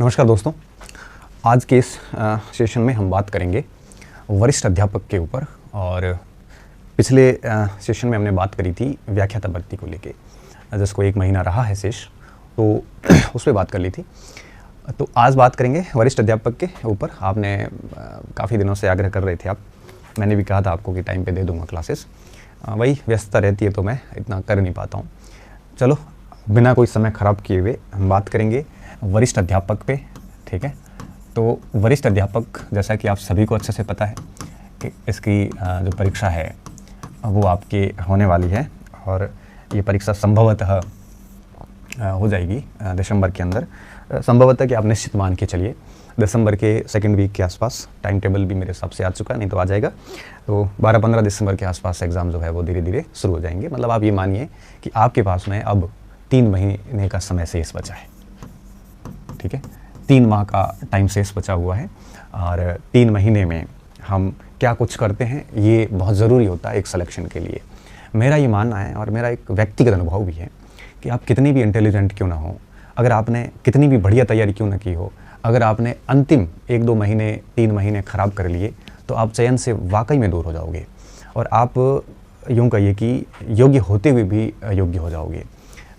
नमस्कार दोस्तों, आज के इस सेशन में हम बात करेंगे वरिष्ठ अध्यापक के ऊपर। और पिछले सेशन में हमने बात करी थी व्याख्याता भर्ती को लेके, जिसको 1 महीना रहा है शेष, तो उस पर बात कर ली थी। तो आज बात करेंगे वरिष्ठ अध्यापक के ऊपर। आपने काफ़ी दिनों से आग्रह कर रहे थे मैंने भी कहा था आपको कि टाइम पे दे दूंगा क्लासेस। वही व्यस्तता रहती है तो मैं इतना कर नहीं पाता हूँ। चलो, बिना कोई समय ख़राब किए हुए हम बात करेंगे वरिष्ठ अध्यापक पे, ठीक है। तो वरिष्ठ अध्यापक, जैसा कि आप सभी को अच्छे से पता है कि इसकी जो परीक्षा है वो आपकी होने वाली है, और ये परीक्षा संभवतः हो जाएगी दिसंबर के अंदर। संभवतः कि आप निश्चित मान के चलिए दिसंबर के सेकंड वीक के आसपास। टाइम टेबल भी मेरे हिसाब से आ चुका है, नहीं तो आ जाएगा। तो 12-15 दिसंबर के आसपास एग्ज़ाम जो है वो धीरे धीरे शुरू हो जाएंगे। मतलब आप ये मानिए कि आपके पास में अब 3 महीने का समय शेष बचा है, ठीक है। 3 माह का टाइम शेष बचा हुआ है, और 3 महीने में हम क्या कुछ करते हैं ये बहुत ज़रूरी होता है एक सिलेक्शन के लिए। मेरा ये मानना है, और मेरा एक व्यक्तिगत अनुभव भी है, कि आप कितनी भी इंटेलिजेंट क्यों ना हो, अगर आपने कितनी भी बढ़िया तैयारी क्यों ना की हो, अगर आपने अंतिम 1-2 महीने 3 महीने ख़राब कर लिए तो आप चयन से वाकई में दूर हो जाओगे, और आप यूँ कहिए कि योग्य होते हुए भी योग्य हो जाओगे।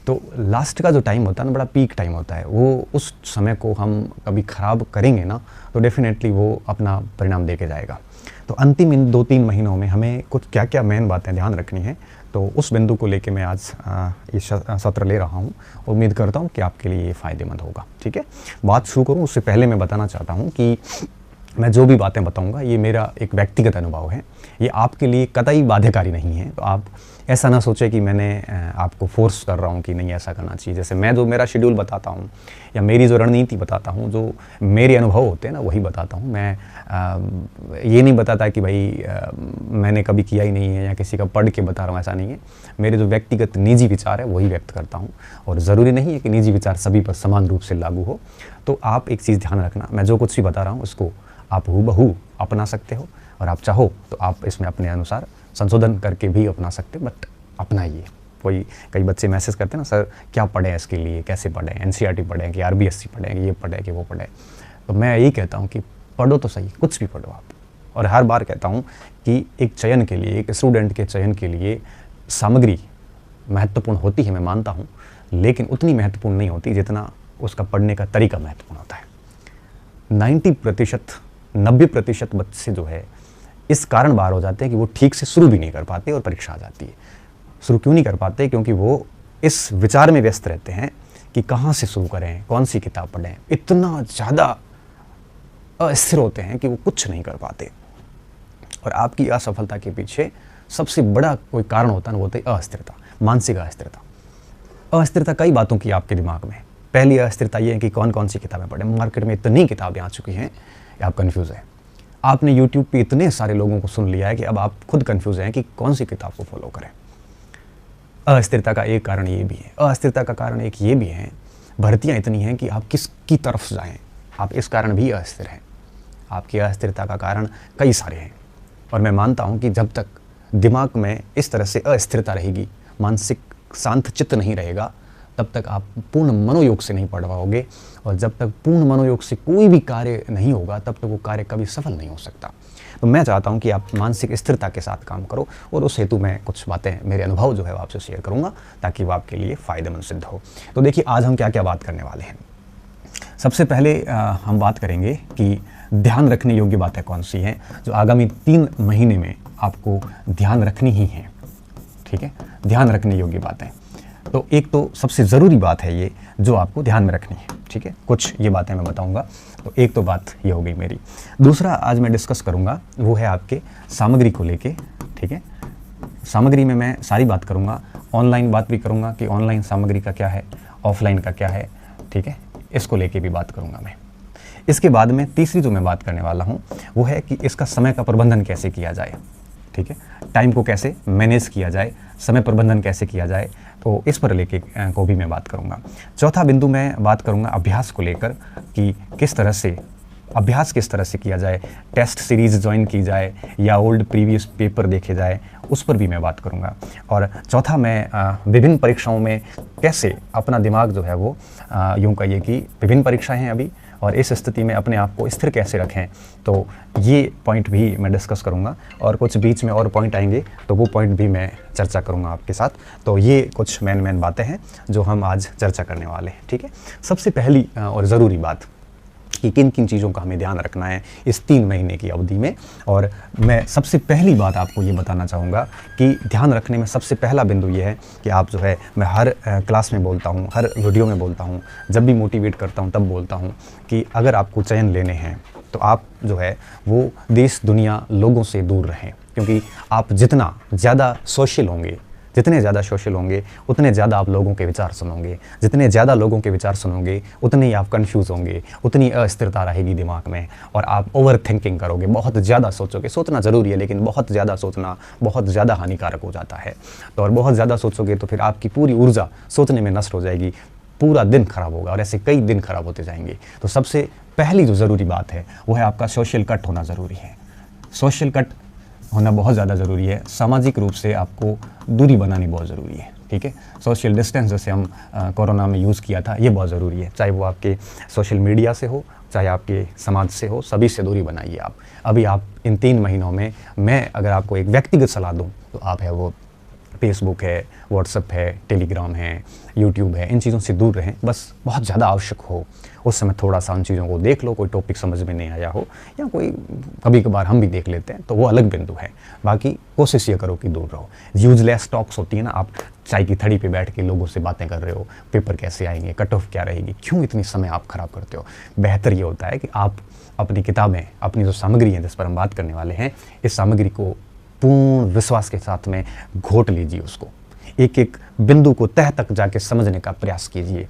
तो लास्ट का जो टाइम होता है ना, बड़ा पीक टाइम होता है, वो उस समय को हम कभी ख़राब करेंगे ना तो डेफिनेटली वो अपना परिणाम दे के जाएगा। तो अंतिम इन 2-3 महीनों में हमें कुछ क्या क्या मेन बातें ध्यान रखनी है, तो उस बिंदु को लेके मैं आज ये सत्र ले रहा हूँ। उम्मीद करता हूँ कि आपके लिए ये फ़ायदेमंद होगा, ठीक है। बात शुरू करूँ उससे पहले मैं बताना चाहता हूँ कि मैं जो भी बातें बताऊंगा ये मेरा एक व्यक्तिगत अनुभव है, ये आपके लिए कतई बाध्यकारी नहीं है। तो आप ऐसा ना सोचें कि मैंने आपको फोर्स कर रहा हूँ कि नहीं ऐसा करना चाहिए। जैसे मैं जो मेरा शेड्यूल बताता हूँ या मेरी जो रणनीति बताता हूँ, जो मेरे अनुभव होते हैं ना, वही बताता हूँ। मैं ये नहीं बताता कि भाई मैंने कभी किया ही नहीं है या किसी का पढ़ के बता रहा हूँ, ऐसा नहीं है। मेरे जो व्यक्तिगत निजी विचार है वही व्यक्त करता हूँ, और ज़रूरी नहीं है कि निजी विचार सभी पर समान रूप से लागू हो। तो आप एक चीज़ ध्यान रखना, मैं जो कुछ भी बता रहा हूँ उसको आप हूबहू अपना सकते हो, और आप चाहो तो आप इसमें अपने अनुसार संशोधन करके भी अपना सकते हो, बट अपनाइए। कई बच्चे मैसेज करते हैं ना, सर क्या पढ़ें इसके लिए, कैसे पढ़ें, एनसीईआरटी पढ़ें कि आरबीएससी पढ़ें, ये पढ़ें कि वो पढ़ें। तो मैं यही कहता हूँ कि पढ़ो तो सही, कुछ भी पढ़ो आप। और हर बार कहता हूँ कि एक चयन के लिए, एक स्टूडेंट के चयन के लिए सामग्री महत्वपूर्ण होती है, मैं मानता हूँ, लेकिन उतनी महत्वपूर्ण नहीं होती जितना उसका पढ़ने का तरीका महत्वपूर्ण होता है। 90% बच्चे जो है इस कारण बाहर हो जाते हैं कि वो ठीक से शुरू भी नहीं कर पाते और परीक्षा आ जाती है। शुरू क्यों नहीं कर पाते? क्योंकि वो इस विचार में व्यस्त रहते हैं कि कहाँ से शुरू करें, कौन सी किताब पढ़ें। इतना ज़्यादा अस्थिर होते हैं कि वो कुछ नहीं कर पाते। और आपकी असफलता के पीछे सबसे बड़ा कोई कारण होता है ना, वो होता है अस्थिरता, मानसिक अस्थिरता। अस्थिरता कई बातों की आपके दिमाग में। पहली अस्थिरता ये है कि कौन कौन सी किताबें पढ़ें। मार्केट में इतनी किताबें आ चुकी हैं, आप कंफ्यूज हैं। आपने यूट्यूब पे इतने सारे लोगों को सुन लिया है कि अब आप खुद कंफ्यूज हैं कि कौन सी किताब को फॉलो करें। अस्थिरता का एक कारण ये भी है। अस्थिरता का कारण एक ये भी है, भर्तियां इतनी हैं कि आप किसकी तरफ जाएं, आप इस कारण भी अस्थिर हैं। आपकी अस्थिरता का कारण कई सारे हैं, और मैं मानता हूं कि जब तक दिमाग में इस तरह से अस्थिरता रहेगी, मानसिक शांत चित्त नहीं रहेगा, तब तक आप पूर्ण मनोयोग से नहीं पढ़ पाओगे। और जब तक पूर्ण मनोयोग से कोई भी कार्य नहीं होगा, तब तक वो कार्य कभी सफल नहीं हो सकता। तो मैं चाहता हूं कि आप मानसिक स्थिरता के साथ काम करो, और उस हेतु मैं कुछ बातें, मेरे अनुभव जो है वो आपसे शेयर करूंगा, ताकि वो आपके लिए फ़ायदेमंद सिद्ध हो। तो देखिए, आज हम क्या क्या बात करने वाले हैं। सबसे पहले हम बात करेंगे कि ध्यान रखने योग्य बातें कौन सी हैं, जो आगामी 3 महीने में आपको ध्यान रखनी ही हैं, ठीक है। ध्यान रखने योग्य बातें, तो एक तो सबसे ज़रूरी बात है ये, जो आपको ध्यान में रखनी है, ठीक है। कुछ ये बातें मैं बताऊंगा, तो एक तो बात ये हो गई मेरी। दूसरा आज मैं डिस्कस करूंगा वो है आपके सामग्री को लेके, ठीक है। सामग्री में मैं सारी बात करूंगा, ऑनलाइन बात भी करूंगा कि ऑनलाइन सामग्री का क्या है, ऑफलाइन का क्या है, ठीक है। इसको लेके भी बात करूंगा मैं। इसके बाद में तीसरी जो मैं बात करने वाला हूँ वो है कि इसका समय का प्रबंधन कैसे किया जाए, ठीक है। टाइम को कैसे मैनेज किया जाए, समय प्रबंधन कैसे किया जाए, तो इस पर लेके को भी मैं बात करूंगा। चौथा बिंदु मैं बात करूंगा अभ्यास को लेकर, कि किस तरह से अभ्यास किस तरह से किया जाए, टेस्ट सीरीज़ ज्वाइन की जाए या ओल्ड प्रीवियस पेपर देखे जाए, उस पर भी मैं बात करूंगा। और चौथा मैं विभिन्न परीक्षाओं में कैसे अपना दिमाग जो है वो यूँ कहिए कि विभिन्न परीक्षाएं हैं अभी, और इस स्थिति में अपने आप को स्थिर कैसे रखें, तो ये पॉइंट भी मैं डिस्कस करूँगा और कुछ बीच में और पॉइंट आएंगे तो वो पॉइंट भी मैं चर्चा करूँगा आपके साथ। तो ये कुछ मेन बातें हैं जो हम आज चर्चा करने वाले हैं। ठीक है, सबसे पहली और ज़रूरी बात कि किन किन चीज़ों का हमें ध्यान रखना है इस 3 महीने की अवधि में। और मैं सबसे पहली बात आपको ये बताना चाहूँगा कि ध्यान रखने में सबसे पहला बिंदु ये है कि आप जो है, मैं हर क्लास में बोलता हूँ, हर वीडियो में बोलता हूँ, जब भी मोटिवेट करता हूँ तब बोलता हूँ कि अगर आपको चयन लेने हैं तो आप जो है वो देश दुनिया लोगों से दूर रहें, क्योंकि आप जितना ज़्यादा सोशल होंगे, जितने ज़्यादा सोशल होंगे उतने ज़्यादा आप लोगों के विचार सुनोगे, जितने ज़्यादा लोगों के विचार सुनोगे उतने ही आप कंफ्यूज होंगे, उतनी अस्थिरता रहेगी दिमाग में और आप ओवर थिंकिंग करोगे, बहुत ज़्यादा सोचोगे। सोचना ज़रूरी है लेकिन बहुत ज़्यादा सोचना बहुत ज़्यादा हानिकारक हो जाता है। तो और बहुत ज़्यादा सोचोगे तो फिर आपकी पूरी ऊर्जा सोचने में नष्ट हो जाएगी, पूरा दिन खराब होगा और ऐसे कई दिन खराब होते जाएंगे। तो सबसे पहली जो ज़रूरी बात है वो है आपका सोशल कट होना ज़रूरी है। सोशल कट होना बहुत ज़्यादा ज़रूरी है। सामाजिक रूप से आपको दूरी बनानी बहुत ज़रूरी है। ठीक है, सोशल डिस्टेंस जैसे हम कोरोना में यूज़ किया था, ये बहुत ज़रूरी है। चाहे वो आपके सोशल मीडिया से हो, चाहे आपके समाज से हो, सभी से दूरी बनाइए आप। अभी आप इन 3 महीनों में मैं अगर आपको एक व्यक्तिगत सलाह दूँ तो आप है वो फेसबुक है, व्हाट्सएप है, टेलीग्राम है, यूट्यूब है, इन चीज़ों से दूर रहें। बस बहुत ज़्यादा आवश्यक हो उस समय थोड़ा सा उन चीज़ों को देख लो, कोई टॉपिक समझ में नहीं आया हो या कोई कभी कभार हम भी देख लेते हैं तो वो अलग बिंदु है। बाकी कोशिश ये करो कि दूर रहो। यूजलेस टॉक्स होती है ना, आप चाय की थड़ी पे बैठ के लोगों से बातें कर रहे हो, पेपर कैसे आएंगे, कट ऑफ क्या रहेगी, क्यों इतनी समय आप खराब करते हो। बेहतर ये होता है कि आप अपनी किताबें, अपनी जो सामग्री है जिस पर हम बात करने वाले हैं, इस सामग्री को पूर्ण विश्वास के साथ में घोट लीजिए, उसको एक एक बिंदु को तह तक जाके समझने का प्रयास कीजिए।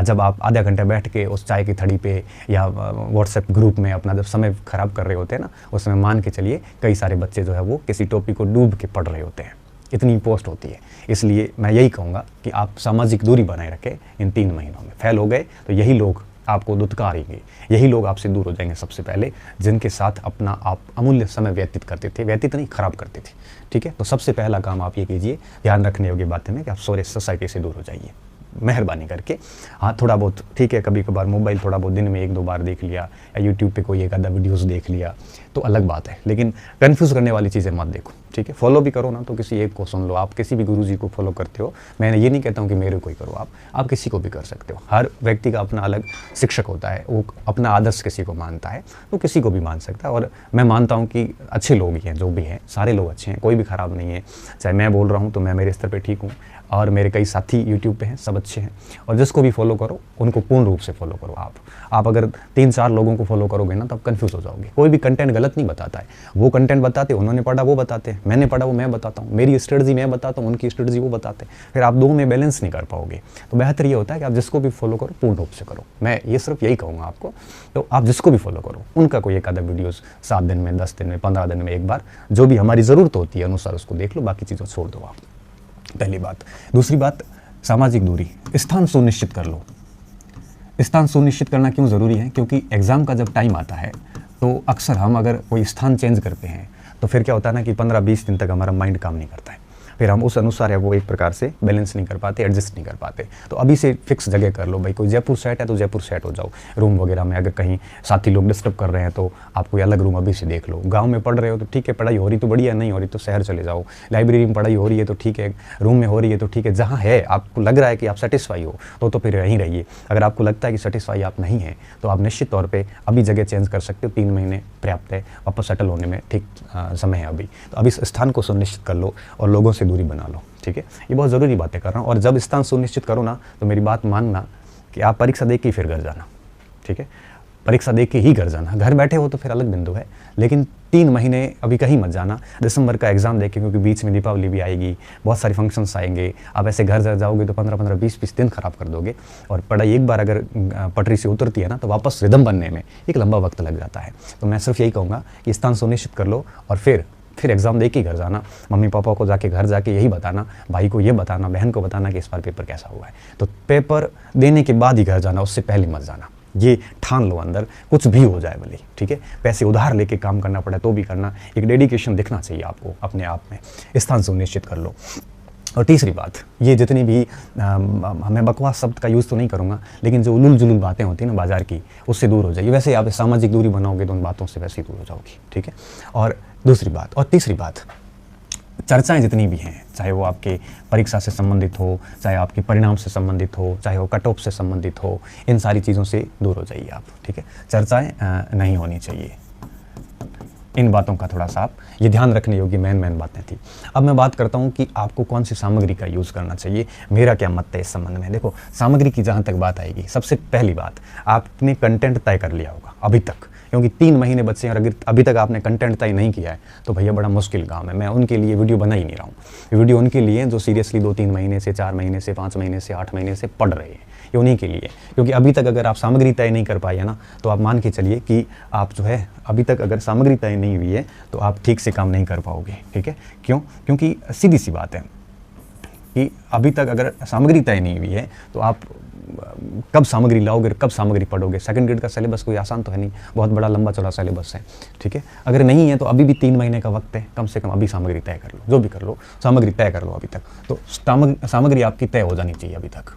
जब आप आधा घंटा बैठ के उस चाय की थड़ी पे या व्हाट्सएप ग्रुप में अपना जब समय खराब कर रहे होते हैं ना, उस समय मान के चलिए कई सारे बच्चे जो है वो किसी टॉपिक को डूब के पढ़ रहे होते हैं, इतनी पोस्ट होती है। इसलिए मैं यही कहूँगा कि आप सामाजिक दूरी बनाए रखें। इन 3 महीनों में फेल हो गए तो यही लोग आपको दुत्कारेंगे, यही लोग आपसे दूर हो जाएंगे सबसे पहले, जिनके साथ अपना आप अमूल्य समय व्यतीत करते थे, व्यतीत नहीं खराब करते थे। ठीक है, तो सबसे पहला काम आप ये कीजिए, ध्यान रखने योग्य बातें में कि आप सोसाइटी से दूर हो जाइए मेहरबानी करके। हाँ, थोड़ा बहुत ठीक है, कभी कभार मोबाइल थोड़ा बहुत दिन में 1-2 बार देख लिया या यूट्यूब पे कोई एक आधा वीडियोस देख लिया तो अलग बात है, लेकिन कंफ्यूज करने वाली चीज़ें मत देखो। ठीक है, फॉलो भी करो ना तो किसी एक को सुन लो। आप किसी भी गुरुजी को फॉलो करते हो, मैं ये नहीं कहता हूँ कि मेरे को ही करो, आप किसी को भी कर सकते हो। हर व्यक्ति का अपना अलग शिक्षक होता है, वो अपना आदर्श किसी को मानता है तो किसी को भी मान सकता है। और मैं मानता हूँ कि अच्छे लोग ही हैं, जो भी हैं सारे लोग अच्छे हैं, कोई भी खराब नहीं है। चाहे मैं बोल रहा हूँ तो मैं मेरे स्तर पर ठीक हूँ और मेरे कई साथी यूट्यूब पे हैं, सब अच्छे हैं। और जिसको भी फॉलो करो उनको पूर्ण रूप से फॉलो करो। आप अगर 3-4 लोगों को फॉलो करोगे ना तो आप कंफ्यूज हो जाओगे। कोई भी कंटेंट गलत नहीं बताता है, वो कंटेंट बताते, उन्होंने पढ़ा वो बताते हैं, मैंने पढ़ा वो मैं बताता हूँ, मेरी स्ट्रेटजी मैं बताता हूँ, उनकी स्ट्रेटजी वो बताते हैं, फिर आप दोनों में बैलेंस नहीं कर पाओगे। तो बेहतर ये होता है कि आप जिसको भी फॉलो करो पूर्ण रूप से करो। मैं ये सिर्फ यही कहूँगा आपको। तो आप जिसको भी फॉलो करो, उनका कोई एक आधा वीडियोज़ 7 दिन में, 10 दिन में, 15 दिन में एक बार, जो भी हमारी ज़रूरत होती है अनुसार उसको देख लो, बाकी चीज़ों छोड़ दो आप। पहली बात। दूसरी बात, सामाजिक दूरी, स्थान सुनिश्चित कर लो। स्थान सुनिश्चित करना क्यों ज़रूरी है? क्योंकि एग्ज़ाम का जब टाइम आता है तो अक्सर हम अगर कोई स्थान चेंज करते हैं तो फिर क्या होता है ना कि 15-20 दिन तक हमारा माइंड काम नहीं करता है, फिर हम उस अनुसार है वो एक प्रकार से बैलेंस नहीं कर पाते, एडजस्ट नहीं कर पाते। तो अभी से फिक्स जगह कर लो भाई, कोई जयपुर सेट है तो जयपुर सेट हो जाओ। रूम वगैरह में अगर कहीं साथी लोग डिस्टर्ब कर रहे हैं तो आप कोई अलग रूम अभी से देख लो। गांव में पढ़ रहे हो तो ठीक है, पढ़ाई हो रही तो बढ़िया, नहीं हो रही तो शहर चले जाओ। लाइब्रेरी में पढ़ाई हो रही है तो ठीक है, रूम में हो रही है तो ठीक है, जहाँ है आपको लग रहा है कि आप सेटिस्फाई हो तो फिर यहीं रहिए। अगर आपको लगता है कि सेटिस्फाई आप नहीं है तो आप निश्चित तौर पर अभी जगह चेंज कर सकते हो। 3 महीने पर्याप्त है, वापस सेटल होने में ठीक समय है अभी। तो अभी स्थान को सुनिश्चित कर लो और लोगों से दूरी बना लो। ठीक है, ये बहुत ज़रूरी बातें कर रहा हूँ। और जब स्थान सुनिश्चित करो ना तो मेरी बात मानना कि आप परीक्षा दे के ही फिर घर जाना। ठीक है, परीक्षा दे के ही घर जाना। घर बैठे हो तो फिर अलग बिंदु है, लेकिन 3 महीने अभी कहीं मत जाना। दिसंबर का एग्जाम देके, क्योंकि बीच में दीपावली भी आएगी, बहुत सारे फंक्शंस आएंगे। आप ऐसे घर जाओगे तो 15-15, 20-20 दिन खराब कर दोगे। और पढ़ाई एक बार अगर पटरी से उतरती है ना तो वापस रिदम बनने में एक लंबा वक्त लग जाता है। तो मैं सिर्फ यही कहूँगा कि स्थान सुनिश्चित कर लो और फिर एग्ज़ाम दे के घर जाना। मम्मी पापा को जाके घर जाके यही बताना, भाई को ये बताना, बहन को बताना कि इस बार पेपर कैसा हुआ है। तो पेपर देने के बाद ही घर जाना, उससे पहले मत जाना। ये ठान लो अंदर, कुछ भी हो जाए भले। ठीक है, पैसे उधार लेके काम करना पड़े तो भी करना, एक डेडिकेशन दिखना चाहिए आपको अपने आप में। स्थान सुनिश्चित कर लो। और तीसरी बात, ये जितनी भी मैं बकवास शब्द का यूज़ तो नहीं करूँगा, लेकिन जो उलूल जुलूल बातें होती हैं ना बाजार की, उससे दूर हो जाइए। वैसे आप सामाजिक दूरी बनाओगे तो उन बातों से वैसे ही दूर हो जाओगी, ठीक है। और दूसरी बात और तीसरी बात, चर्चाएं जितनी भी हैं, चाहे वो आपके परीक्षा से संबंधित हो, चाहे आपके परिणाम से संबंधित हो, चाहे वो कट ऑफ से संबंधित हो, इन सारी चीज़ों से दूर हो जाइए आप, ठीक है। चर्चाएं नहीं होनी चाहिए। इन बातों का थोड़ा सा आप ये ध्यान रखने योग्य मेन बातें थी। अब मैं बात करता हूँ कि आपको कौन सी सामग्री का यूज़ करना चाहिए, मेरा क्या मत है इस संबंध में। देखो, सामग्री की जहाँ तक बात आएगी, सबसे पहली बात, आपने कंटेंट तय कर लिया होगा अभी तक, क्योंकि 3 महीने बच्चे हैं और अगर अभी तक आपने कंटेंट तय नहीं किया है तो भैया बड़ा मुश्किल काम है। मैं उनके लिए वीडियो बना ही नहीं रहा हूँ। वीडियो उनके लिए जो सीरियसली 2-3 महीने से, 4 महीने से, 5 महीने से, 8 महीने से पढ़ रहे हैं, ये उन्हीं के लिए। क्योंकि अभी तक अगर आप सामग्री तय नहीं कर पाए है ना, तो आप मान के चलिए कि आप जो है अभी तक अगर सामग्री तय नहीं हुई है तो आप ठीक से काम नहीं कर पाओगे, ठीक है। क्यों? क्योंकि सीधी सी बात है कि अभी तक अगर सामग्री तय नहीं हुई है तो आप कब सामग्री लाओगे, कब सामग्री पढ़ोगे। सेकंड ग्रेड का सिलेबस कोई आसान तो है नहीं, बहुत बड़ा लंबा चौड़ा सिलेबस है, ठीक है। अगर नहीं है तो अभी भी 3 महीने का वक्त है, कम से कम अभी सामग्री तय कर लो, जो भी कर लो सामग्री तय कर लो अभी तक। तो सामग्री आपकी तय हो जानी चाहिए अभी तक।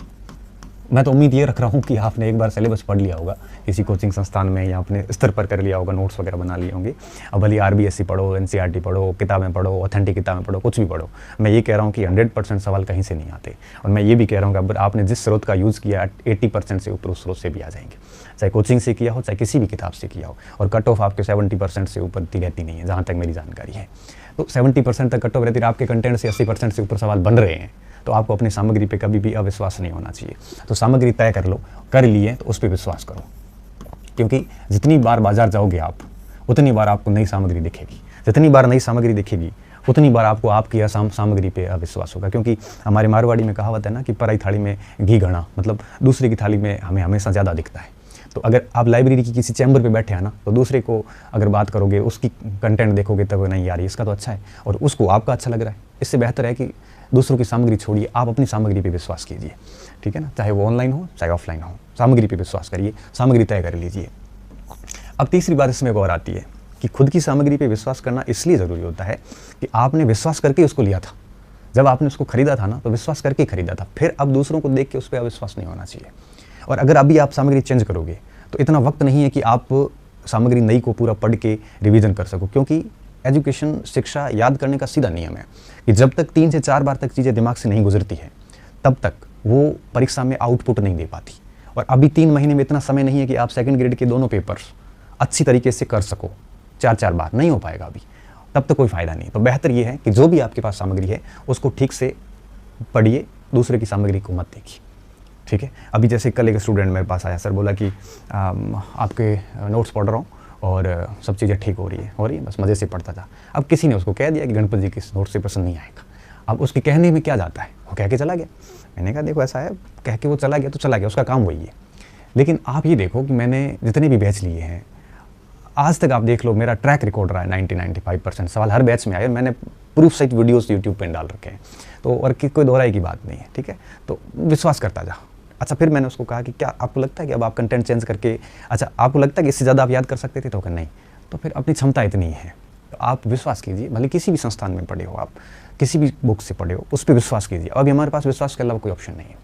मैं तो उम्मीद ये रख रहा हूँ कि आपने एक बार सिलेबस पढ़ लिया होगा किसी कोचिंग संस्थान में, या अपने स्तर पर कर लिया होगा, नोट्स वगैरह बना लिए होंगे। अब भले RBSC पढ़ो, NCERT पढ़ो, किताबें पढ़ो, ऑथेंटिक किताबें पढ़ो, कुछ भी पढ़ो, मैं ये कह रहा हूँ कि 100% सवाल कहीं से नहीं आते। और मैं ये भी कह रहा हूँ कि अगर आपने जिस स्रोत का यूज़ किया 80% से ऊपर उस स्रोत से भी आ जाएंगे, चाहे कोचिंग से किया हो, चाहे किसी भी किताब से किया हो। और कट ऑफ आपके 70% से ऊपर रहती नहीं है, जहाँ तक मेरी जानकारी है। तो 70% तक कट ऑफ रहती है, आपके कंटेंट से 80% से ऊपर सवाल बन रहे हैं, तो आपको अपनी सामग्री पे कभी भी अविश्वास नहीं होना चाहिए। तो सामग्री तय कर लो, कर लिए तो उस पर विश्वास करो, क्योंकि जितनी बार बाजार जाओगे आप, उतनी बार आपको नई सामग्री दिखेगी। जितनी बार नई सामग्री दिखेगी उतनी बार आपको आपकी सामग्री पे अविश्वास होगा। क्योंकि हमारे मारवाड़ी में कहावत है ना कि पराई थाली में घी घड़ा, मतलब दूसरे की थाली में हमें हमेशा ज़्यादा दिखता है। तो अगर आप लाइब्रेरी की किसी चैम्बर पे बैठे हैं ना, तो दूसरे को अगर बात करोगे, उसकी कंटेंट देखोगे तब नहीं यार इसका तो अच्छा है, और उसको आपका अच्छा लग रहा है। इससे बेहतर है कि दूसरों की सामग्री छोड़िए, आप अपनी सामग्री पे विश्वास कीजिए, ठीक है ना। चाहे वो ऑनलाइन हो चाहे ऑफलाइन हो, सामग्री पे विश्वास करिए, सामग्री तय कर लीजिए। अब तीसरी बात इसमें एक और आती है कि खुद की सामग्री पे विश्वास करना इसलिए ज़रूरी होता है कि आपने विश्वास करके उसको लिया था। जब आपने उसको खरीदा था ना, तो विश्वास करके खरीदा था। फिर अब दूसरों को देख के उस पर अविश्वास नहीं होना चाहिए। और अगर अभी आप सामग्री चेंज करोगे तो इतना वक्त नहीं है कि आप सामग्री नई को पूरा पढ़ के रिवीजन कर सको, क्योंकि एजुकेशन, शिक्षा याद करने का सीधा नियम है कि जब तक 3 से 4 बार तक चीज़ें दिमाग से नहीं गुजरती है, तब तक वो परीक्षा में आउटपुट नहीं दे पाती। और अभी 3 महीने में इतना समय नहीं है कि आप सेकंड ग्रेड के दोनों पेपर्स अच्छी तरीके से कर सको। 4-4 बार नहीं हो पाएगा अभी, तब तक कोई फ़ायदा नहीं। तो बेहतर ये है कि जो भी आपके पास सामग्री है उसको ठीक से पढ़िए, दूसरे की सामग्री को मत देखिए, ठीक है। अभी जैसे कल एक स्टूडेंट मेरे पास आया, सर बोला कि आपके नोट्स पढ़ रहा हूँ और सब चीज़ें ठीक हो रही है, बस मज़े से पढ़ता था। अब किसी ने उसको कह दिया कि गणपति जी के नोट से प्रश्न नहीं आएगा। अब उसके कहने में क्या जाता है, वो कह के चला गया। मैंने कहा देखो ऐसा है, कह के वो चला गया तो चला गया, उसका काम वही है। लेकिन आप ये देखो कि मैंने जितने भी बैच लिए हैं आज तक, आप देख लो मेरा ट्रैक रिकॉर्ड रहा है 90-95% सवाल हर बैच में आए। मैंने प्रूफ सहित वीडियोस यूट्यूब पे डाल रखे हैं, तो और कोई दोहराई की बात नहीं है, ठीक है। तो विश्वास करता जा। अच्छा, फिर मैंने उसको कहा कि क्या आपको लगता है कि अब आप कंटेंट चेंज करके, अच्छा आपको लगता है कि इससे ज़्यादा आप याद कर सकते थे? तो नहीं, तो फिर अपनी क्षमता इतनी है तो आप विश्वास कीजिए। भले किसी भी संस्थान में पढ़े हो, आप किसी भी बुक से पढ़े हो, उस पर विश्वास कीजिए। अभी हमारे पास विश्वास के अलावा कोई ऑप्शन नहीं है।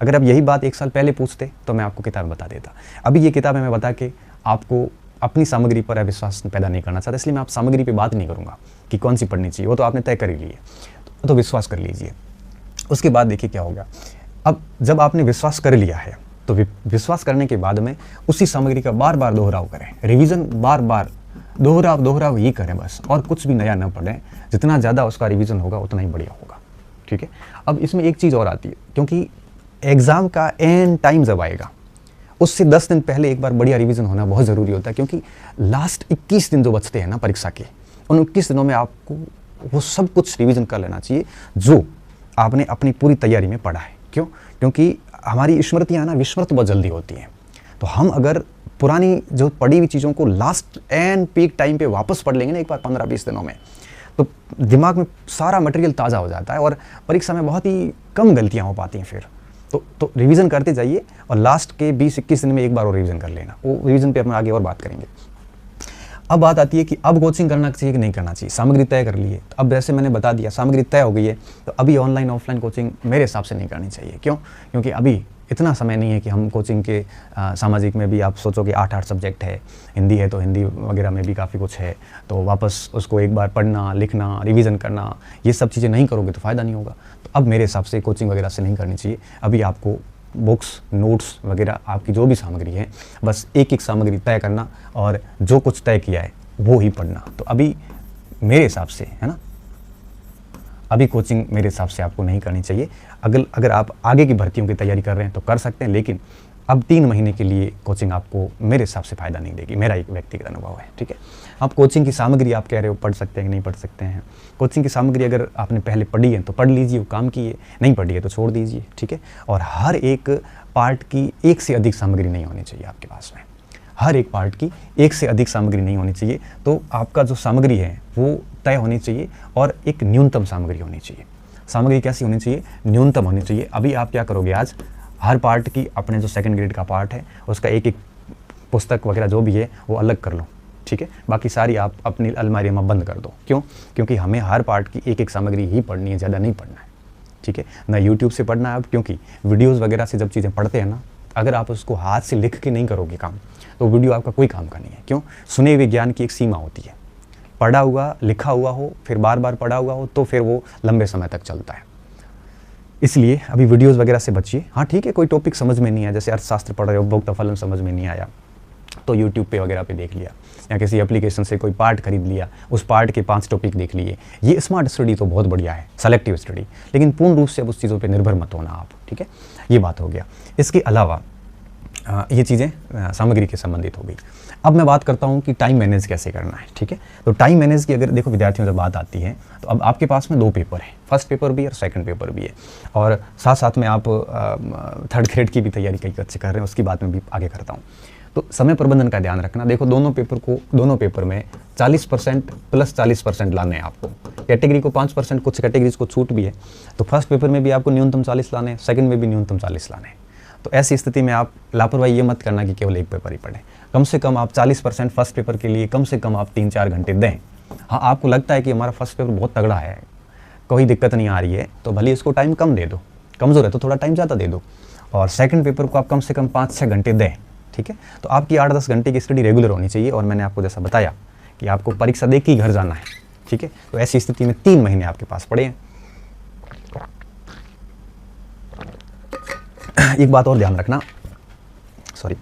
अगर आप यही बात 1 साल पहले पूछते तो मैं आपको किताब बता देता। अभी ये किताबें मैं बता के आपको अपनी सामग्री पर अविश्वास पैदा नहीं करना चाहता, इसलिए मैं आप सामग्री पे बात नहीं करूँगा कि कौन सी पढ़नी चाहिए, वो तो आपने तय कर ही ली है, तो विश्वास कर लीजिए। उसके बाद देखिए क्या होगा। अब जब आपने विश्वास कर लिया है तो विश्वास करने के बाद में उसी सामग्री का बार बार दोहराव करें, रिवीजन बार बार दोहराव ही करें बस, और कुछ भी नया न पढ़ें। जितना ज़्यादा उसका रिवीजन होगा उतना ही बढ़िया होगा, ठीक है। अब इसमें एक चीज़ और आती है, क्योंकि एग्ज़ाम का एंड टाइम जब आएगा उससे 10 दिन पहले एक बार बढ़िया रिवीजन होना बहुत ज़रूरी होता है, क्योंकि लास्ट 21 दिन जो बचते हैं ना परीक्षा के, उन 21 दिनों में आपको वो सब कुछ रिवीजन कर लेना चाहिए जो आपने अपनी पूरी तैयारी में पढ़ा है। क्यों? क्योंकि हमारी स्मृतियाँ ना विस्मृत बहुत जल्दी होती हैं। तो हम अगर पुरानी जो पढ़ी हुई चीज़ों को लास्ट एंड पीक टाइम पे वापस पढ़ लेंगे ना एक बार 15-20 दिनों में, तो दिमाग में सारा मटेरियल ताज़ा हो जाता है और परीक्षा में बहुत ही कम गलतियाँ हो पाती हैं। फिर तो रिवीजन करते जाइए और लास्ट के 20-21 दिन में एक बार और रिवीजन कर लेना। वो रिवीजन पे अपन आगे और बात करेंगे। अब बात आती है कि अब कोचिंग करना चाहिए कि नहीं करना चाहिए। सामग्री तय कर ली है, तो अब जैसे मैंने बता दिया सामग्री तय हो गई है, तो अभी ऑनलाइन ऑफलाइन कोचिंग मेरे हिसाब से नहीं करनी चाहिए। क्यों? क्योंकि अभी इतना समय नहीं है कि हम कोचिंग के सामाजिक में भी आप सोचो कि 8 सब्जेक्ट है, हिंदी है तो हिंदी वगैरह में भी काफ़ी कुछ है, तो वापस उसको एक बार पढ़ना, लिखना, रिवीजन करना, ये सब चीज़ें नहीं करोगे तो फ़ायदा नहीं होगा। तो अब मेरे हिसाब से कोचिंग वगैरह से नहीं करनी चाहिए। अभी आपको बुक्स, नोट्स वगैरह आपकी जो भी सामग्री है, बस एक एक सामग्री तय करना और जो कुछ तय किया है वो ही पढ़ना। तो अभी मेरे हिसाब से, है ना, अभी कोचिंग मेरे हिसाब से आपको नहीं करनी चाहिए। अगर आप आगे की भर्तियों की तैयारी कर रहे हैं तो कर सकते हैं, लेकिन अब 3 महीने के लिए कोचिंग आपको मेरे हिसाब से फ़ायदा नहीं देगी। मेरा एक व्यक्तिगत अनुभव है, ठीक है। आप कोचिंग की सामग्री आप कह रहे हो पढ़ सकते हैं कि नहीं पढ़ सकते हैं। कोचिंग की सामग्री अगर आपने पहले पढ़ी है तो पढ़ लीजिए, वो काम की है, नहीं पढ़ी है तो छोड़ दीजिए, ठीक है। और हर एक पार्ट की एक से अधिक सामग्री नहीं होनी चाहिए आपके पास में, हर एक पार्ट की एक से अधिक सामग्री नहीं होनी चाहिए। तो आपका जो सामग्री है वो तय होनी चाहिए और एक न्यूनतम सामग्री होनी चाहिए। सामग्री कैसी होनी चाहिए? न्यूनतम होनी चाहिए। अभी आप क्या करोगे, आज हर पार्ट की अपने जो सेकंड ग्रेड का पार्ट है उसका एक एक पुस्तक वगैरह जो भी है वो अलग कर लो, ठीक है। बाकी सारी आप अपनी अलमारी में बंद कर दो। क्यों? क्योंकि हमें हर पार्ट की एक एक सामग्री ही पढ़नी है, ज़्यादा नहीं पढ़ना है, ठीक है ना। यूट्यूब से पढ़ना है अब, क्योंकि वीडियोज़ वगैरह से जब चीज़ें पढ़ते हैं ना, अगर आप उसको हाथ से लिख के नहीं करोगे काम, तो वीडियो आपका कोई काम का नहीं है। क्यों? सुने हुए ज्ञान की एक सीमा होती है। पढ़ा हुआ, लिखा हुआ हो, फिर बार बार पढ़ा हुआ हो, तो फिर वो लंबे समय तक चलता है। इसलिए अभी वीडियोस वगैरह से बचिए। हाँ ठीक है, कोई टॉपिक समझ में नहीं आया, जैसे अर्थशास्त्र पढ़ रहे हो, उपभोक्ता फलन समझ में नहीं आया, तो यूट्यूब पे वगैरह पे देख लिया, या किसी एप्लीकेशन से कोई पार्ट खरीद लिया, उस पार्ट के 5 टॉपिक देख लिए। ये स्मार्ट स्टडी तो बहुत बढ़िया है, सेलेक्टिव स्टडी, लेकिन पूर्ण रूप से अब उस चीज़ों पे निर्भर मत होना आप, ठीक है। ये बात हो गया। इसके अलावा ये चीज़ें सामग्री के संबंधित हो गई। अब मैं बात करता हूँ कि टाइम मैनेज कैसे करना है, ठीक है। तो टाइम मैनेज की अगर देखो विद्यार्थियों से बात आती है, तो अब आपके पास में 2 पेपर है, फर्स्ट पेपर भी और सेकंड पेपर भी है, और साथ साथ में आप थर्ड ग्रेड की भी तैयारी कई अच्छे कर रहे हैं, उसकी बात में भी आगे करता हूँ। तो समय प्रबंधन का ध्यान रखना। देखो दोनों पेपर में 40% प्लस 40% लाने हैं आपको। कैटेगरी को 5%, कुछ कैटेगरीज को छूट भी है, तो फर्स्ट पेपर में भी आपको न्यूनतम 40 लाने हैं, सेकंड में भी न्यूनतम 40 लाने हैं। तो ऐसी स्थिति में आप लापरवाही ये मत करना कि केवल एक पेपर ही पढ़ें। कम से कम आप 40% फर्स्ट पेपर के लिए कम से कम आप 3-4 घंटे दें। हाँ, आपको लगता है कि हमारा फर्स्ट पेपर बहुत तगड़ा है, कोई दिक्कत नहीं आ रही है, तो भले इसको टाइम कम दे दो, कमज़ोर है तो थोड़ा टाइम ज़्यादा दे दो, और सेकंड पेपर को आप कम से कम 5-6 घंटे दें, ठीक है। तो आपकी 8-10 घंटे की स्टडी रेगुलर होनी चाहिए, और मैंने आपको जैसा बताया कि आपको परीक्षा दे के ही घर जाना है, ठीक है। तो ऐसी स्थिति में 3 महीने आपके पास पड़े हैं। एक बात और ध्यान रखना, सॉरी,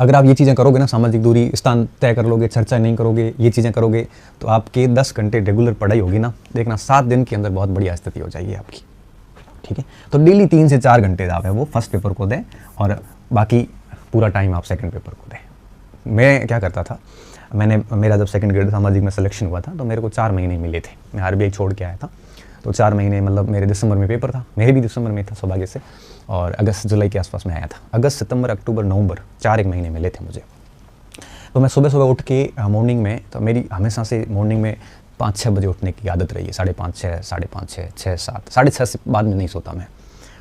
अगर आप ये चीज़ें करोगे ना, सामाजिक दूरी, स्थान तय कर लोगे, चर्चा नहीं करोगे, ये चीज़ें करोगे, तो आपके 10 घंटे रेगुलर पढ़ाई होगी ना, देखना 7 दिन के अंदर बहुत बढ़िया स्थिति हो जाएगी आपकी, ठीक है। तो डेली 3 से 4 घंटे आप है वो फर्स्ट पेपर को दें, और बाकी पूरा टाइम आप सेकंड पेपर को दें। मैं क्या करता था, मेरा जब सेकंड ग्रेड सामाजिक में सिलेक्शन हुआ था, तो मेरे को 4 महीने मिले थे, मैं आरबीआई छोड़ के आया था, तो 4 महीने मतलब मेरे दिसंबर में पेपर था, मेरे भी दिसंबर में था सौभाग्य से, और अगस्त जुलाई के आसपास में आया था। अगस्त, सितंबर, अक्टूबर, नवंबर 4 एक महीने मिले थे मुझे। तो मैं सुबह उठ के मॉर्निंग में, तो मेरी हमेशा से मॉर्निंग में 5-6 बजे उठने की आदत रही है, 5:30, 6, 5:30, 6, 6, 7, 6:30 से बाद में नहीं सोता मैं,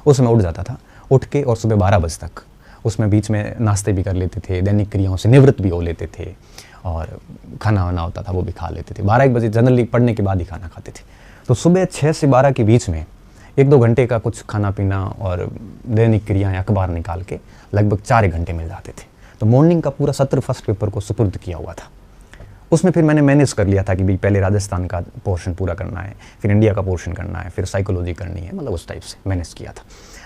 उस समय उठ जाता था, उठ के और सुबह 12 बजे तक, उसमें बीच में नाश्ते भी कर लेते थे, दैनिक क्रियाओं से निवृत्त भी हो लेते थे, और खाना वाना होता था वो भी खा लेते थे। 12-1 बजे जनरली पढ़ने के बाद ही खाना खाते थे। तो सुबह 6 से 12 के बीच में 1-2 घंटे का कुछ खाना पीना और दैनिक क्रियाएं, अखबार निकाल के लगभग 4 घंटे मिल जाते थे। तो मॉर्निंग का पूरा सत्र फर्स्ट पेपर को सुपुर्द किया हुआ था। उसमें फिर मैंने मैनेज कर लिया था कि भाई पहले राजस्थान का पोर्शन पूरा करना है, फिर इंडिया का पोर्शन करना है, फिर साइकोलॉजी करनी है, मतलब उस टाइप से मैनेज किया था।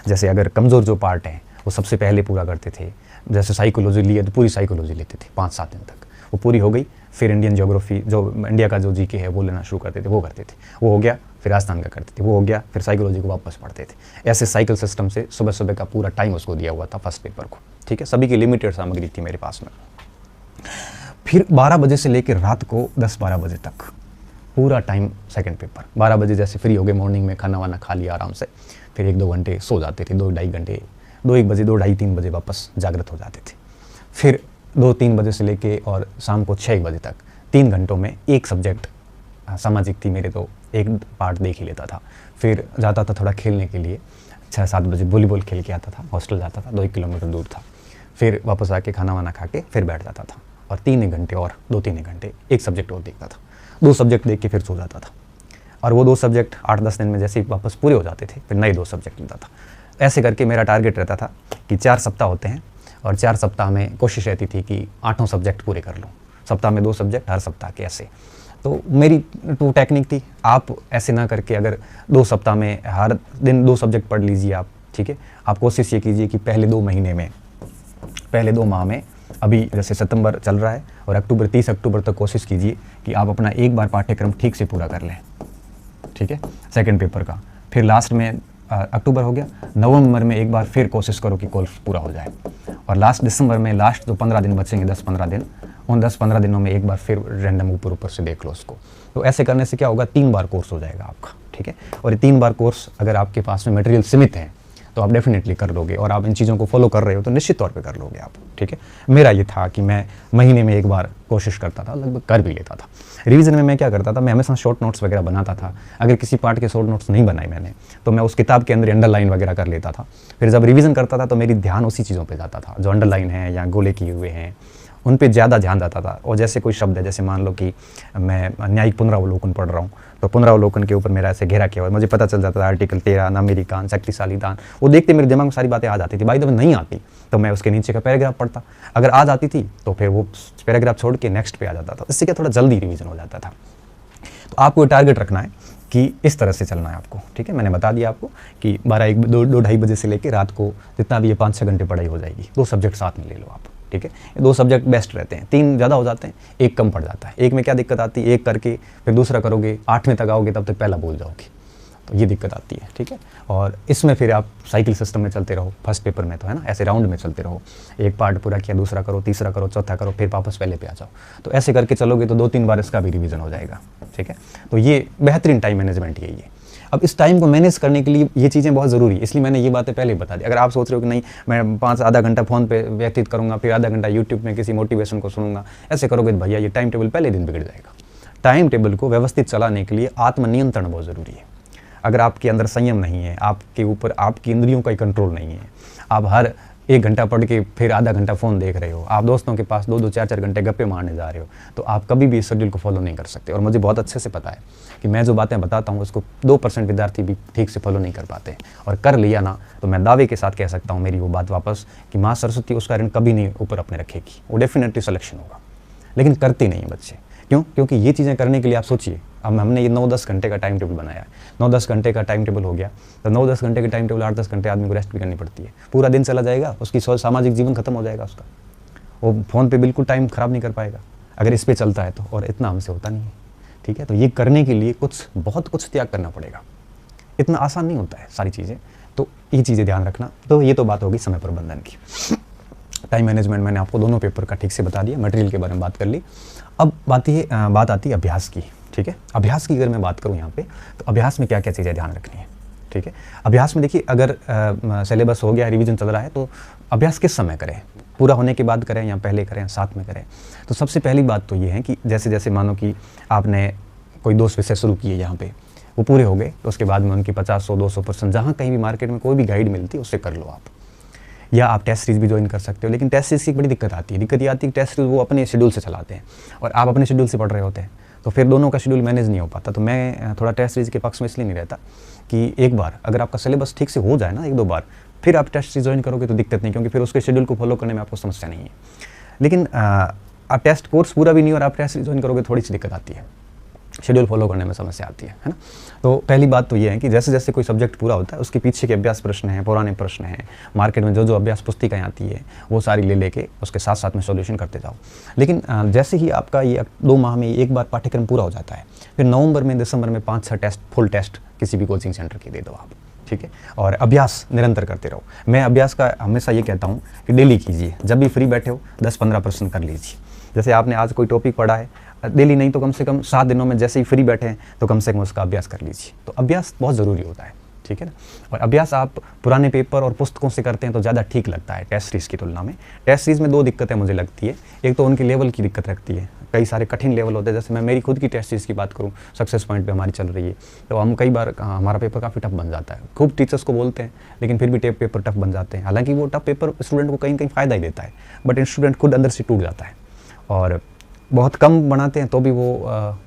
जैसे अगर कमज़ोर जो पार्ट है वो सबसे पहले पूरा करते थे, जैसे साइकोलॉजी लिया तो पूरी साइकोलॉजी लेते थे 5-7 दिन तक, वो पूरी हो गई, फिर इंडियन ज्योग्राफी, जो इंडिया का जो जीके है वो लेना शुरू करते थे, वो करते थे, वो हो गया, फिर राजस्थान का करते थे, वो हो गया, फिर साइकोलॉजी को वापस पढ़ते थे। ऐसे साइकिल सिस्टम से सुबह का पूरा टाइम उसको दिया हुआ था फर्स्ट पेपर को, ठीक है। सभी की लिमिटेड सामग्री थी मेरे पास में। फिर 12 बजे से लेकर रात को 10-12 बजे तक पूरा टाइम सेकंड पेपर। 12 बजे जैसे फ्री हो गए, मॉर्निंग में खाना वाना खा लिया आराम से, फिर 1-2 घंटे सो जाते थे, 2-2.5 घंटे, 2-1 बजे, 2-2.5-3 बजे वापस जागृत हो जाते थे। फिर 2-3 बजे से लेके और शाम को 6 बजे तक 3 घंटों में एक सब्जेक्ट सामाजिक थी मेरे, तो एक पार्ट देख ही लेता था। फिर जाता था थोड़ा खेलने के लिए, 6-7 बजे वॉलीबॉल खेल के आता था, हॉस्टल जाता था, 2 किलोमीटर दूर था। फिर वापस आके खाना वाना खा के फिर बैठ जाता था, और 3 घंटे और 2-3 घंटे एक सब्जेक्ट और देखता था। 2 सब्जेक्ट देख के फिर सो जाता था, और वो 2 सब्जेक्ट 8-10 दिन में जैसे ही वापस पूरे हो जाते थे फिर नए 2 सब्जेक्ट लेता था। ऐसे करके मेरा टारगेट रहता था कि 4 सप्ताह होते हैं और 4 सप्ताह में कोशिश रहती थी कि 8 सब्जेक्ट पूरे कर लूँ, सप्ताह में 2 सब्जेक्ट हर सप्ताह के ऐसे। तो मेरी टू टेक्निक थी। आप ऐसे ना करके अगर 2 सप्ताह में हर दिन 2 सब्जेक्ट पढ़ लीजिए आप, ठीक है। आप कोशिश ये कीजिए कि पहले 2 महीने में, पहले 2 माह में, अभी जैसे सितंबर चल रहा है और अक्टूबर 30 अक्टूबर तक कोशिश कीजिए कि आप अपना एक बार पाठ्यक्रम ठीक से पूरा कर लें, ठीक है, सेकंड पेपर का। फिर लास्ट में अक्टूबर हो गया, नवंबर में एक बार फिर कोशिश करो कि कोर्स पूरा हो जाए, और लास्ट दिसंबर में लास्ट जो 15 दिन बचेंगे, 10-15 दिन, उन 10-15 दिनों में एक बार फिर रैंडम ऊपर से देख लो उसको। तो ऐसे करने से क्या होगा, 3 बार कोर्स हो जाएगा आपका, ठीक है। और ये 3 बार कोर्स अगर आपके पास में मटेरियल सीमित है तो आप डेफिनेटली कर लोगे, और आप इन चीज़ों को फॉलो कर रहे हो तो निश्चित तौर पे कर लोगे आप, ठीक है। मेरा ये था कि मैं महीने में एक बार कोशिश करता था, लगभग कर भी लेता था। रिवीजन में मैं क्या करता था, मैं हमेशा शॉर्ट नोट्स वगैरह बनाता था। अगर किसी पार्ट के शॉर्ट नोट्स नहीं बनाए मैंने तो मैं उस किताब के अंदर अंडरलाइन वगैरह कर लेता था। फिर जब रिवीजन करता था तो मेरी ध्यान उसी चीज़ों पर जाता था जो अंडरलाइन है या गोले किए हुए हैं, उन पे ज़्यादा ध्यान जाता था। और जैसे कोई शब्द है, जैसे मान लो कि मैं न्यायिक पुनरावलोकन पढ़ रहा हूँ, तो पुनरावलोकन के ऊपर मेरा ऐसे घेरा किया हुआ है, मुझे पता चल जाता था आर्टिकल 13, ना मेरी कान, शक्तिशाली दान, वो देखते मेरे दिमाग में सारी बातें आ जाती थी। बाई द वे नहीं आती तो मैं उसके नीचे का पैराग्राफ पढ़ता, अगर आ जाती थी तो फिर वो पैराग्राफ छोड़ के नेक्स्ट पे आ जाता था। इससे क्या थोड़ा जल्दी रिवीजन हो जाता था। तो आपको टारगेट रखना है कि इस तरह से चलना है आपको, ठीक है। मैंने बता दिया आपको कि 12-1-2-2-2-2-2 बजे से लेकर रात को जितना भी ये 5-6 घंटे पढ़ाई हो जाएगी। 2 सब्जेक्ट साथ में ले लो आप, ठीक है। 2 सब्जेक्ट बेस्ट रहते हैं, 3 ज़्यादा हो जाते हैं, 1 कम पड़ जाता है। एक में क्या दिक्कत आती है, 1 करके फिर दूसरा करोगे, 8वें तक आओगे तब तक पहला भूल जाओगे, तो ये दिक्कत आती है, ठीक है। और इसमें फिर आप साइकिल सिस्टम में चलते रहो, फर्स्ट पेपर में तो है ना, ऐसे राउंड में चलते रहो, एक पार्ट पूरा किया, दूसरा करो, तीसरा करो, चौथा करो, फिर वापस पहले पे आ जाओ। तो ऐसे करके चलोगे तो 2-3 बार इसका भी रिवीजन हो जाएगा, ठीक है। तो ये बेहतरीन टाइम मैनेजमेंट यही है। अब इस टाइम को मैनेज करने के लिए ये चीज़ें बहुत ज़रूरी है, इसलिए मैंने ये बातें पहले ही बता दी। अगर आप सोच रहे हो कि नहीं मैं आधा घंटा फ़ोन पे व्यतीत करूँगा, फिर आधा घंटा यूट्यूब में किसी मोटिवेशन को सुनूंगा, ऐसे करोगे तो भैया ये टाइम टेबल पहले दिन बिगड़ जाएगा। टाइम टेबल को व्यवस्थित चलाने के लिए आत्मनियंत्रण बहुत ज़रूरी है। अगर आपके अंदर संयम नहीं है, आपके ऊपर आपकी इंद्रियों का कंट्रोल नहीं है, आप हर 1 घंटा पढ़ के फिर आधा घंटा फ़ोन देख रहे हो, आप दोस्तों के पास 2-2, 4-4 घंटे गप्पे मारने जा रहे हो, तो आप कभी भी इस शेड्यूल को फॉलो नहीं कर सकते। और मुझे बहुत अच्छे से पता है कि मैं जो बातें बताता हूँ उसको 2% विद्यार्थी भी ठीक से फॉलो नहीं कर पाते, और कर लिया ना तो मैं दावे के साथ कह सकता हूँ मेरी वो बात वापस कि माँ सरस्वती उसका ऋण कभी नहीं ऊपर अपने रखेगी, वो डेफिनेटली सिलेक्शन होगा। लेकिन करते नहीं हैं बच्चे, क्यों? क्योंकि ये चीज़ें करने के लिए आप सोचिए, अब हमने ये 9-10 घंटे का टाइम टेबल बनाया है, 9-10 घंटे का टाइम टेबल हो गया, तो 9-10 घंटे के टाइम टेबल 8-10 घंटे आदमी को रेस्ट भी करनी पड़ती है। पूरा दिन चला जाएगा, उसकी सामाजिक जीवन खत्म हो जाएगा उसका, वो फ़ोन पे बिल्कुल टाइम ख़राब नहीं कर पाएगा अगर इस पे चलता है तो, और इतना हमसे होता नहीं है, ठीक है। तो ये करने के लिए बहुत कुछ त्याग करना पड़ेगा, इतना आसान नहीं होता है सारी चीज़ें, तो ये चीज़ें ध्यान रखना। तो ये तो बात होगी समय प्रबंधन की। टाइम मैनेजमेंट मैंने आपको दोनों पेपर का ठीक से बता दिया, मटेरियल के बारे में बात कर ली। अब बात आती है अभ्यास की, ठीक है। अभ्यास की अगर मैं बात करूँ यहाँ पे, तो अभ्यास में क्या क्या चीज़ें ध्यान रखनी है, ठीक है। अभ्यास में देखिए, अगर सिलेबस हो गया, रिवीजन चल रहा है, तो अभ्यास किस समय करें, पूरा होने के बाद करें या पहले करें या साथ में करें। तो सबसे पहली बात तो ये है कि जैसे जैसे मानो कि आपने कोई 2 विषय शुरू किए, यहाँ पे वो पूरे हो गए, तो उसके बाद में उनकी 50-100-200% जहाँ कहीं भी मार्केट में कोई भी गाइड मिलती है उससे कर लो आप, या आप टेस्ट सीरीज भी ज्वाइन कर सकते हो। लेकिन टेस्ट सीरीज की बड़ी दिक्कत आती है, दिक्कत ये आती है कि टेस्ट सीरीज वो अपने शेड्यूल से चलाते हैं और आप अपने शेड्यूल से पढ़ रहे होते हैं, तो फिर दोनों का शेड्यूल मैनेज नहीं हो पाता। तो मैं थोड़ा टेस्ट सीरीज के पक्ष में इसलिए नहीं रहता कि एक बार अगर आपका सिलेबस ठीक से हो जाए ना, 1-2 बार, फिर आप टेस्ट सीरीज ज्वाइन करोगे तो दिक्कत नहीं, क्योंकि फिर उसके शेड्यूल को फॉलो करने में आपको समस्या नहीं है। लेकिन आप टेस्ट कोर्स पूरा भी नहीं और आप टेस्ट सीरीज ज्वाइन करोगे, थोड़ी सी दिक्कत आती है, शेड्यूल फॉलो करने में समस्या आती है ना। तो पहली बात तो ये है कि जैसे जैसे कोई सब्जेक्ट पूरा होता है उसके पीछे के अभ्यास प्रश्न हैं, पुराने प्रश्न हैं, मार्केट में जो अभ्यास पुस्तिकाएँ आती है वो सारी ले लेके उसके साथ साथ में सॉल्यूशन करते जाओ। लेकिन जैसे ही आपका ये 2 माह में एक बार पाठ्यक्रम पूरा हो जाता है, फिर नवंबर में, दिसंबर में 5-6 टेस्ट, फुल टेस्ट किसी भी कोचिंग सेंटर के दे दो आप, ठीक है। और अभ्यास निरंतर करते रहो। मैं अभ्यास का हमेशा ये कहता हूँ कि डेली कीजिए, जब भी फ्री बैठे हो 10-15% कर लीजिए। जैसे आपने आज कोई टॉपिक पढ़ा है, डेली नहीं तो कम से कम 7 दिनों में जैसे ही फ्री बैठे हैं तो कम से कम उसका अभ्यास कर लीजिए। तो अभ्यास बहुत ज़रूरी होता है, ठीक है ना। और अभ्यास आप पुराने पेपर और पुस्तकों से करते हैं तो ज़्यादा ठीक लगता है टेस्ट सीरीज़ की तुलना में। टेस्ट सीरीज़ में 2 दिक्कतें मुझे लगती है, एक तो उनकी लेवल की दिक्कत रखती है, कई सारे कठिन लेवल होते हैं। जैसे मैं मेरी खुद की टेस्ट सीरीज़ की बात करूँ, सक्सेस पॉइंट पे हमारी चल रही है, तो हम कई बार हमारा पेपर काफ़ी टफ बन जाता है। खूब टीचर्स को बोलते हैं लेकिन फिर भी पेपर टफ बन जाते हैं। हालांकि वो टफ पेपर स्टूडेंट को कहीं कहीं फ़ायदा ही देता है, बट स्टूडेंट खुद अंदर से टूट जाता है। और बहुत कम बनाते हैं तो भी वो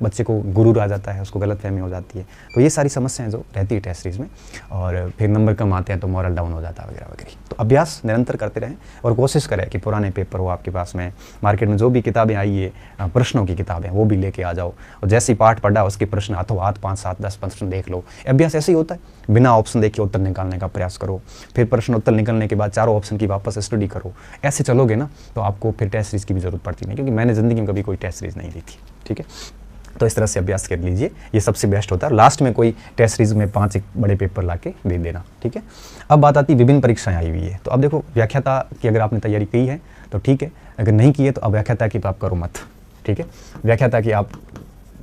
बच्चे को गुरूर आ जाता है, उसको गलतफहमी हो जाती है। तो ये सारी समस्याएं जो रहती है टेस्ट सीरीज में, और फिर नंबर कम आते हैं तो मॉरल डाउन हो जाता है वगैरह वगैरह। तो अभ्यास निरंतर करते रहें और कोशिश करें कि पुराने पेपर हो आपके पास में, मार्केट में जो भी किताबें आई है प्रश्नों की किताबें वो भी लेके आ जाओ, और जैसे ही पाठ पढ़ा उसके प्रश्न हाथों हाथ 5, 7, 10 प्रश्न देख लो। अभ्यास ऐसे ही होता है, बिना ऑप्शन देखे उत्तर निकालने का प्रयास करो, फिर प्रश्न उत्तर निकलने के बाद चारों ऑप्शन की वापस स्टडी करो। ऐसे चलोगे ना तो आपको फिर टेस्ट सीरीज की भी जरूरत पड़ती नहीं, क्योंकि मैंने ज़िंदगी में कभी कोई टेस्ट सीरीज नहीं दी थी। ठीक है, तो इस तरह से अभ्यास कर लीजिए, ये सबसे बेस्ट होता है। लास्ट में कोई टेस्ट सीरीज में 5 एक बड़े पेपर लाके दे देना। ठीक है, अब बात आती है विभिन्न परीक्षाएं आई हुई है। तो अब देखो, व्याख्याता की अगर आपने तैयारी की है तो ठीक है, अगर नहीं की है तो अब व्याख्याता की तो आप करो मत। ठीक है, व्याख्याता की आप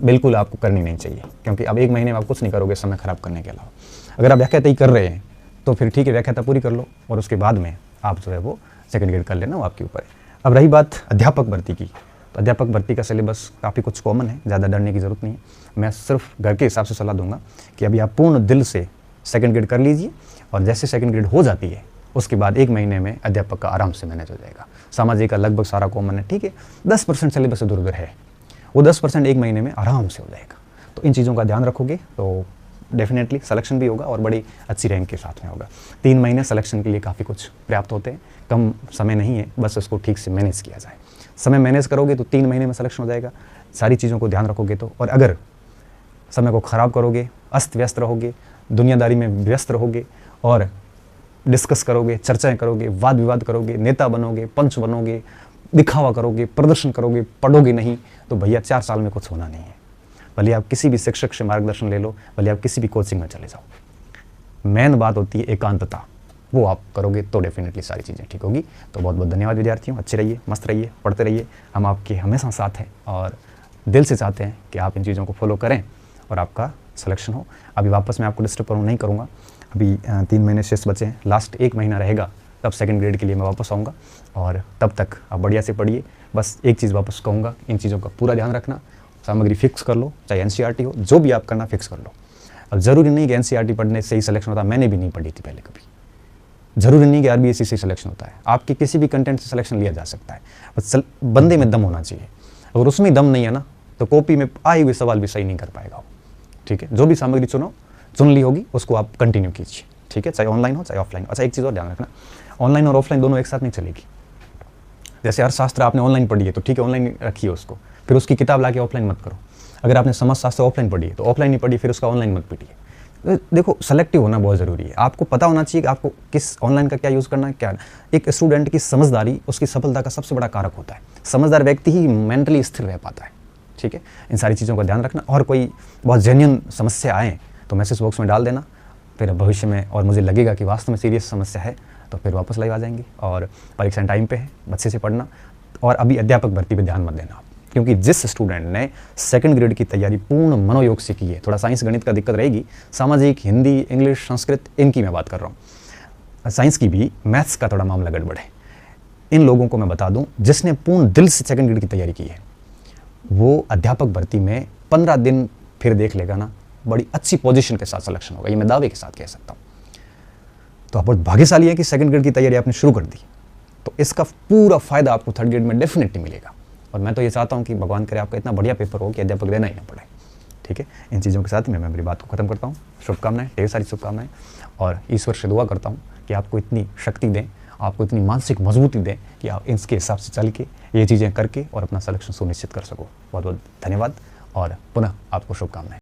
बिल्कुल आपको करनी नहीं चाहिए, क्योंकि अब 1 महीने में आप कुछ नहीं करोगे समय खराब करने के अलावा। अगर आप व्याख्याता ही कर रहे हैं तो फिर ठीक है, व्याख्याता पूरी कर लो और उसके बाद में आप जो है वो सेकंड ग्रेड कर लेना, वो आपके ऊपर है। अब रही बात अध्यापक भर्ती की, तो अध्यापक भर्ती का सिलेबस काफ़ी कुछ कॉमन है, ज़्यादा डरने की ज़रूरत नहीं है। मैं सिर्फ घर के हिसाब से सलाह दूंगा कि अभी आप पूर्ण दिल से सेकंड ग्रेड कर लीजिए, और जैसे सेकंड ग्रेड हो जाती है उसके बाद 1 महीने में अध्यापक का आराम से मैनेज हो जाएगा। सामाजिक का लगभग सारा कॉमन है, ठीक है, 10% सिलेबस इधर उधर है, वो 10% 1 महीने में आराम से हो जाएगा। तो इन चीज़ों का ध्यान रखोगे तो डेफिनेटली सिलेक्शन भी होगा और बड़ी अच्छी रैंक के साथ में होगा। 3 महीने सिलेक्शन के लिए काफ़ी कुछ पर्याप्त होते हैं, कम समय नहीं है, बस उसको ठीक से मैनेज किया जाए। समय मैनेज करोगे तो 3 महीने में सिलेक्शन हो जाएगा, सारी चीज़ों को ध्यान रखोगे तो। और अगर समय को ख़राब करोगे, अस्त व्यस्त रहोगे, दुनियादारी में व्यस्त रहोगे और डिस्कस करोगे, चर्चाएं करोगे, वाद विवाद करोगे, नेता बनोगे, पंच बनोगे, दिखावा करोगे, प्रदर्शन करोगे, पढ़ोगे नहीं, तो भैया 4 साल में कुछ होना नहीं है। भले आप किसी भी शिक्षक से मार्गदर्शन ले लो, भले आप किसी भी कोचिंग में चले जाओ, मेन बात होती है एकांतता, वो आप करोगे तो डेफिनेटली सारी चीज़ें ठीक होगी। तो बहुत बहुत धन्यवाद विद्यार्थियों, अच्छे रहिए, मस्त रहिए, पढ़ते रहिए, हम आपके हमेशा साथ हैं और दिल से चाहते हैं कि आप इन चीज़ों को फॉलो करें और आपका सिलेक्शन हो। अभी वापस मैं आपको डिस्टर्ब नहीं करूँगा, अभी 3 महीने शेष बचे हैं, लास्ट 1 महीना रहेगा, तब सेकंड ग्रेड के लिए मैं वापस आऊँगा, और तब तक आप बढ़िया से पढ़िए। बस एक चीज़ वापस कहूँगा, इन चीज़ों का पूरा ध्यान रखना, सामग्री फिक्स कर लो, चाहे एनसीईआरटी हो, जो भी आप करना फिक्स कर लो। अब ज़रूरी नहीं कि एनसीईआरटी पढ़ने से ही सिलेक्शन होता है, मैंने भी नहीं पढ़ी थी पहले कभी। ज़रूरी नहीं कि आरबीएससी से सिलेक्शन होता है, आपके किसी भी कंटेंट से सिलेक्शन लिया जा सकता है, बस बंदे में दम होना चाहिए। अगर उसमें दम नहीं है ना तो कॉपी में आए हुए सवाल भी सही नहीं कर पाएगा वो। ठीक है, जो भी सामग्री चुन ली होगी उसको आप कंटिन्यू कीजिए। ठीक है, चाहे ऑनलाइन हो चाहे ऑफलाइन हो। अच्छा, एक चीज़ और ध्यान रखना, ऑनलाइन और ऑफलाइन दोनों एक साथ नहीं चलेगी। जैसे अर्थशास्त्र आपने ऑनलाइन पढ़ी है तो ठीक है, ऑनलाइन रखिए उसको, फिर उसकी किताब ला के ऑफलाइन मत करो। अगर आपने समाजशास्त्र ऑफलाइन पढ़ी है तो ऑफलाइन नहीं पढ़ी, फिर उसका ऑनलाइन मत पढ़िए। देखो, सेलेक्टिव होना बहुत ज़रूरी है, आपको पता होना चाहिए कि आपको किस ऑनलाइन का क्या यूज़ करना है, क्या। एक स्टूडेंट की समझदारी उसकी सफलता का सबसे बड़ा कारक होता है। समझदार व्यक्ति ही मेंटली स्थिर रह पाता है। ठीक है, इन सारी चीज़ों का ध्यान रखना, और कोई बहुत जेन्युइन समस्या आए तो मैसेज बॉक्स में डाल देना, फिर भविष्य में और मुझे लगेगा कि वास्तव में सीरियस समस्या है तो फिर वापस लाइव आ जाएंगे। और परीक्षा टाइम पे है, अच्छे से पढ़ना, और अभी अध्यापक भर्ती पे ध्यान मत देना आप, क्योंकि जिस स्टूडेंट ने सेकंड ग्रेड की तैयारी पूर्ण मनोयोग से की है, थोड़ा साइंस गणित का दिक्कत रहेगी, सामाजिक, हिंदी, इंग्लिश, संस्कृत, इनकी मैं बात कर रहा हूँ, साइंस की भी, मैथ्स का थोड़ा मामला गड़बड़ है। इन लोगों को मैं बता दूं, जिसने पूर्ण दिल से सेकंड ग्रेड की तैयारी की है वो अध्यापक भर्ती में 15 दिन फिर देख लेगा ना, बड़ी अच्छी पोजीशन के साथ सिलेक्शन होगा, ये मैं दावे के साथ कह सकता हूँ। तो आप बहुत भाग्यशाली है कि सेकंड ग्रेड की तैयारी आपने शुरू कर दी, तो इसका पूरा फायदा आपको थर्ड ग्रेड में डेफिनेटली मिलेगा। और मैं तो ये चाहता हूँ कि भगवान करे आपका इतना बढ़िया पेपर हो कि अध्यापक देना ही ना पड़े। ठीक है, इन चीज़ों के साथ ही मैं मेरी बात को खत्म करता हूँ। शुभकामनाएं, ढेर सारी शुभकामनाएं, और ईश्वर से दुआ करता हूँ कि आपको इतनी शक्ति दें, आपको इतनी मानसिक मजबूती दें कि आप इसके हिसाब से चल के ये चीज़ें करके और अपना सिलेक्शन सुनिश्चित कर सको। बहुत बहुत धन्यवाद और पुनः आपको शुभकामनाएं।